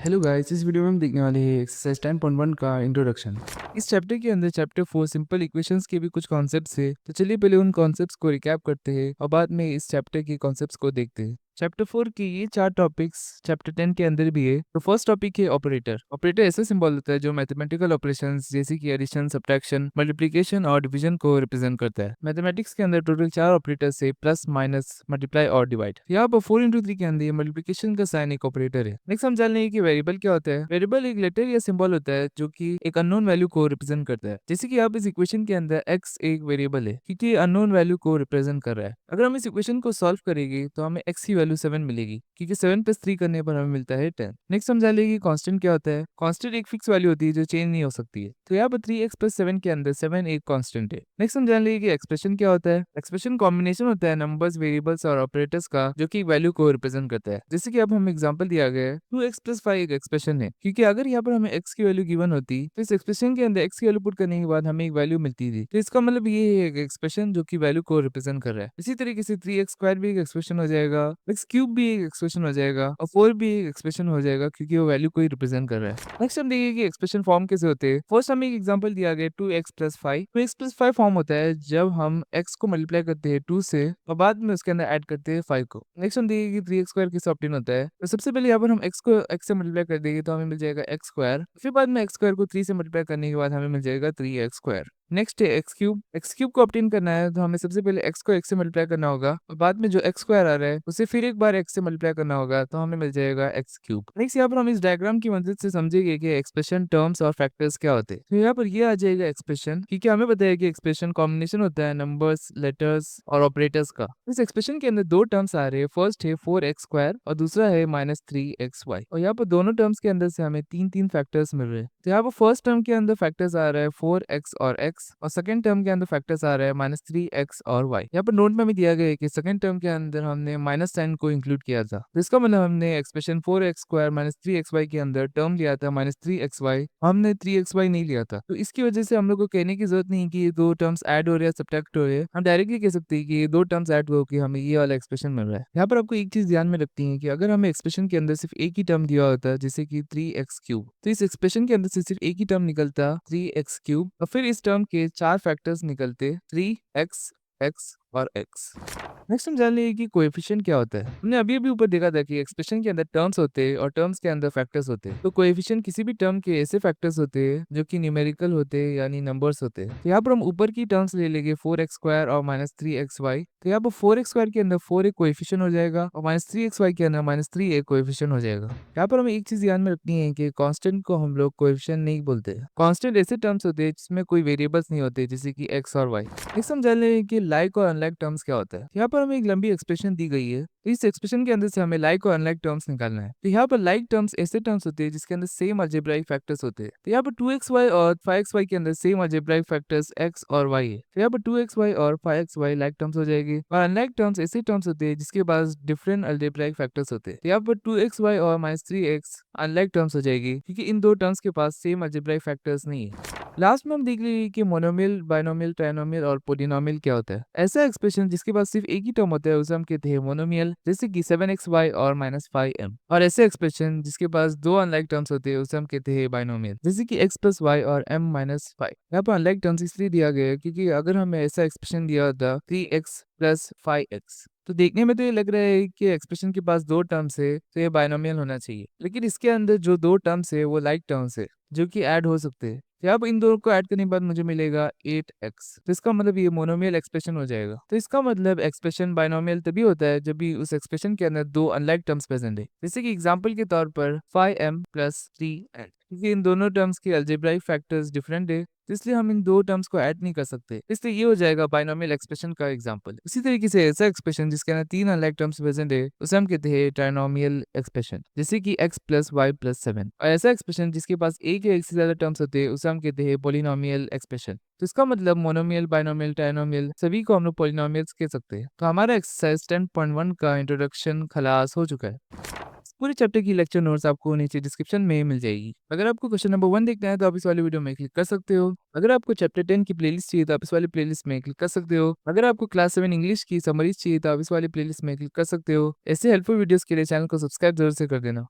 Hello guys, इस video में हम देखने वाले हैं एक्सरसाइज 10.1 का इंट्रोडक्शन। इस चैप्टर के अंदर चैप्टर 4 सिंपल इक्वेशंस के भी कुछ कॉन्सेप्ट्स है। तो चलिए पहले उन कॉन्सेप्ट्स को रिकैप करते हैं और बाद में इस चैप्टर के कॉन्सेप्ट्स को देखते हैं। चैप्टर 4 के ये 4 टॉपिक्स चैप्टर 10 के अंदर भी है। तो फर्स्ट टॉपिक है ऑपरेटर। ऑपरेटर ऐसा सिंबल होता है जो मैथमेटिकल ऑपरेशंस जैसे कि एडिशन, सब्ट्रैक्शन, मल्टीप्लिकेशन और डिवीजन को रिप्रेजेंट करता है। मैथमेटिक्स के अंदर टोटल 4 ऑपरेटर्स है, प्लस, माइनस, मल्टीप्लाई और डिवाइड। यहाँ पर 4 into 3 के अंदर मल्टीप्लिकेशन का साइन एक ऑपरेटर है। नेक्स्ट हम जान लेंगे कि वेरिएबल क्या होता है। वेरिएबल एक लेटर या सिंबल होता है जो कि एक अननोन वैल्यू को रिप्रेजेंट करता है। जैसे कि आप इस इक्वेशन के अंदर x एक वेरिएबल है क्योंकि ये अननोन वैल्यू को रिप्रेजेंट कर रहा है। अगर हम इस इक्वेशन को सॉल्व करेंगे तो हमें x की वैल्यू 7 मिलेगी क्योंकि 7 + 3 करने पर हमें मिलता है 10। नेक्स्ट हम जान लेंगे कांस्टेंट क्या होता है। कांस्टेंट एक फिक्स वैल्यू होती है जो चेंज नहीं हो सकती है। तो यहाँ पर 3x + 7 के अंदर 7 एक कांस्टेंट है। नेक्स्ट हम जान लेंगे कि एक्सप्रेशन क्या होता है। एक्सप्रेशन कॉम्बिनेशन होता है नंबर्स, वेरिएबल्स और ऑपरेटर्स का जो कि वैल्यू को रिप्रेजेंट करता है। जैसे कि अब हम एग्जांपल दिया गया है 2x + 5 एक एक्सप्रेशन है क्योंकि अगर यहाँ पर हमें x की वैल्यू गिवन होती तो इस एक्सप्रेशन के अंदर x की वैल्यू पुट करने के बाद हमें एक वैल्यू मिलती थी। तो इसका मतलब ये है एक एक्सप्रेशन जो कि वैल्यू को रिप्रेजेंट कर रहा है। इसी तरीके से 3x² भी एक एक्सप्रेशन हो जाएगा, x³ भी एक एक्सप्रेशन हो जाएगा और 4 भी एक एक्सप्रेशन हो जाएगा क्योंकि वो वैल्यू को ही रिप्रेजेंट कर रहा है। नेक्स्ट हम देखेंगे कि एक्सप्रेशन फॉर्म कैसे होते हैं। फर्स्ट हमें एक एग्जांपल दिया गया 2x + 5। 2x + 5 फॉर्म होता है जब हम x को मल्टीप्लाई करते हैं 2 से और बाद में उसके अंदर ऐड करते हैं 5 को। नेक्स्ट हम देखेंगे कि 3x² कैसे ऑब्टेन होता है। तो सबसे पहले यहाँ पर हम x को x से मल्टीप्लाई कर देंगे तो हमें मिल जाएगा x²। फिर बाद में x² को 3 से मल्टीप्लाई करने के बाद हमें मिल जाएगा 3x²। नेक्स्ट है x³ x³ को ऑब्टेन करना है तो हमें सबसे पहले x को x से मल्टीप्लाई करना होगा और बाद में जो x² आ रहा है उसे फिर एक बार x से मल्टीप्लाई करना होगा तो हमें मिल जाएगा x³। नेक्स्ट यहाँ पर हम इस डायग्राम की मदद से समझेंगे कि एक्सप्रेशन, टर्म्स और फैक्टर्स क्या होते हैं। तो यहाँ पर ये आ जाएगा एक्सप्रेशन क्योंकि हमें पता है कि एक्सप्रेशन कॉम्बिनेशन होता है नंबर्स, लेटर्स और ऑपरेटर्स का। इस एक्सप्रेशन के अंदर दो टर्म्स आ रहे हैं। फर्स्ट है 4x² और दूसरा है -3xy और यहाँ पर दोनों टर्म्स के अंदर से हमें तीन तीन फैक्टर्स मिल रहे हैं। तो यहाँ पर फर्स्ट टर्म के अंदर फैक्टर्स आ रहा है 4x और x और सेकंड टर्म के अंदर फैक्टर्स आ रहा है -3x और y। यहाँ पर नोट में भी दिया गया है कि सेकंड टर्म के अंदर हमने माइनस साइन को इंक्लूड किया था। तो इसका मतलब हमने एक्सप्रेशन 4x² -3xy के अंदर टर्म लिया था -3xy, हमने 3xy नहीं लिया था। तो इसकी वजह से हम लोग को कहने की जरूरत नहीं कि ये दो टर्म्स ऐड हो रहे हैं, सब्ट्रैक्ट हो रहे हैं। हम डायरेक्टली कह सकते हैं कि ये दो टर्म्स ऐड हो के हमें ये वाला एक्सप्रेशन मिल रहा है। यहाँ पर आपको एक चीज ध्यान में रखती है कि अगर हमें एक्सप्रेशन के अंदर सिर्फ एक ही टर्म दिया होता है जैसे कि 3x³ तो इस एक्सप्रेशन के अंदर से सिर्फ एक ही टर्म निकलता 3x³ और फिर इस टर्म के चार फैक्टर्स निकलते 3x, x और x। नेक्स्ट हम जान लेंगे कि कोएफिशिएंट क्या होता है। हमने अभी अभी ऊपर देखा था कि एक्सप्रेशन के अंदर टर्म्स होते हैं और टर्म्स के अंदर फैक्टर्स होते हैं। तो कोएफिशिएंट किसी भी टर्म के ऐसे फैक्टर्स होते हैं जो कि न्यूमेरिकल होते हैं यानी नंबर्स होते हैं। तो यहाँ पर हम ऊपर की टर्म्स ले लेंगे 4x² और -3xy। तो यहाँ पर 4x² के अंदर 4 एक कोएफिशिएंट हो जाएगा और -3xy के अंदर -3 एक कोएफिशिएंट हो जाएगा। यहाँ पर हमें एक चीज ध्यान में रखनी है कि कांस्टेंट को हम लोग कोएफिशिएंट नहीं बोलते। कांस्टेंट ऐसे टर्म्स होते हैं जिसमें कोई वेरिएबल्स नहीं होते जैसे कि x और y। नेक्स्ट हम जान लेंगे कि लाइक और अनलाइक टर्म्स क्या होता है। यहाँ पर हमें एक लंबी एक्सप्रेशन दी गई है। तो इस एक्सप्रेशन के अंदर से हमें लाइक और अनलाइक टर्म्स निकालना है। तो यहाँ पर लाइक टर्म्स ऐसे टर्म्स होते हैं जिसके अंदर सेम अलजेब्राइक फैक्टर्स होते हैं। तो यहाँ पर 2xy और 5xy के अंदर सेम अलजेब्राइक फैक्टर्स x और y है। तो यहाँ पर 2xy और 5xy लाइक टर्म्स हो जाएगी और अनलाइक टर्म्स ऐसे टर्म्स होते हैं जिसके पास डिफरेंट अलजेब्राइक फैक्टर्स होते हैं। तो यहाँ पर 2xy और -3x अनलाइक टर्म्स हो जाएगी क्योंकि इन दो टर्म्स के पास सेम अलजेब्राइक फैक्टर्स नहीं है। लास्ट में हम देख लेंगे कि मोनोमियल, बाइनोमियल, ट्राइनोमियल और पोलिनोमियल क्या होता है। ऐसा एक्सप्रेशन जिसके पास सिर्फ एक ही टर्म होता है उसे हम कहते हैं मोनोमियल जैसे कि 7xy और -5m और ऐसे एक्सप्रेशन जिसके पास दो अनलाइक टर्म्स होते हैं उसे हम कहते हैं बाइनोमियल जैसे कि x + y और m-5। यहाँ पर अनलाइक टर्म्स इसलिए दिया गया है क्योंकि अगर हमें ऐसा एक्सप्रेशन दिया होता 3x + 5x तो देखने में तो ये लग रहा है कि एक्सप्रेशन के पास दो टर्म्स है तो ये बाइनोमियल होना चाहिए, लेकिन इसके अंदर जो दो टर्म्स है वो लाइक टर्म्स है जो कि ऐड हो सकते हैं। तो यहाँ पर इन दोनों को ऐड करने के बाद मुझे मिलेगा 8x। तो इसका मतलब ये मोनोमियल एक्सप्रेशन हो जाएगा। तो इसका मतलब एक्सप्रेशन बाइनोमियल तभी होता है जब भी उस एक्सप्रेशन के अंदर दो अनलाइक टर्म्स प्रेजेंट है। जैसे कि एग्जांपल के तौर पर 5m + 3n, क्योंकि इन दोनों टर्म्स के अलजेब्राइक फैक्टर्स डिफरेंट है तो इसलिए हम इन दो टर्म्स को ऐड नहीं कर सकते, इसलिए ये हो जाएगा बाइनोमियल एक्सप्रेशन का एग्जांपल। इसी तरीके से ऐसा एक्सप्रेशन जिसके अंदर तीन अनलाइक टर्म्स प्रेजेंट है उसे हम कहते हैं ट्राइनोमियल एक्सप्रेशन जैसे कि x + y + 7 और ऐसा एक्सप्रेशन जिसके पास एक या एक से ज्यादा टर्म्स होते हैं उसे हम कहते हैं पोलिनोमियल एक्सप्रेशन। तो इसका मतलब मोनोमियल, बाइनोमियल, ट्राइनोमियल सभी को हम लोग पोलिनोमियल्स कह सकते हैं। तो हमारा एक्सरसाइज 10.1 का इंट्रोडक्शन खलास हो चुका है। इस पूरे चैप्टर की लेक्चर नोट्स आपको नीचे डिस्क्रिप्शन में मिल जाएगी। अगर आपको क्वेश्चन नंबर 1 देखना है तो आप इस वाले वीडियो में क्लिक कर सकते हो। अगर आपको चैप्टर 10 की प्लेलिस्ट चाहिए तो आप इस वाले प्लेलिस्ट में क्लिक कर सकते हो। अगर आपको क्लास 7 इंग्लिश की समरीज चाहिए तो आप इस वाले प्लेलिस्ट में क्लिक कर सकते हो। ऐसे हेल्पफुल वीडियोस के लिए चैनल को सब्सक्राइब जरूर से कर देना।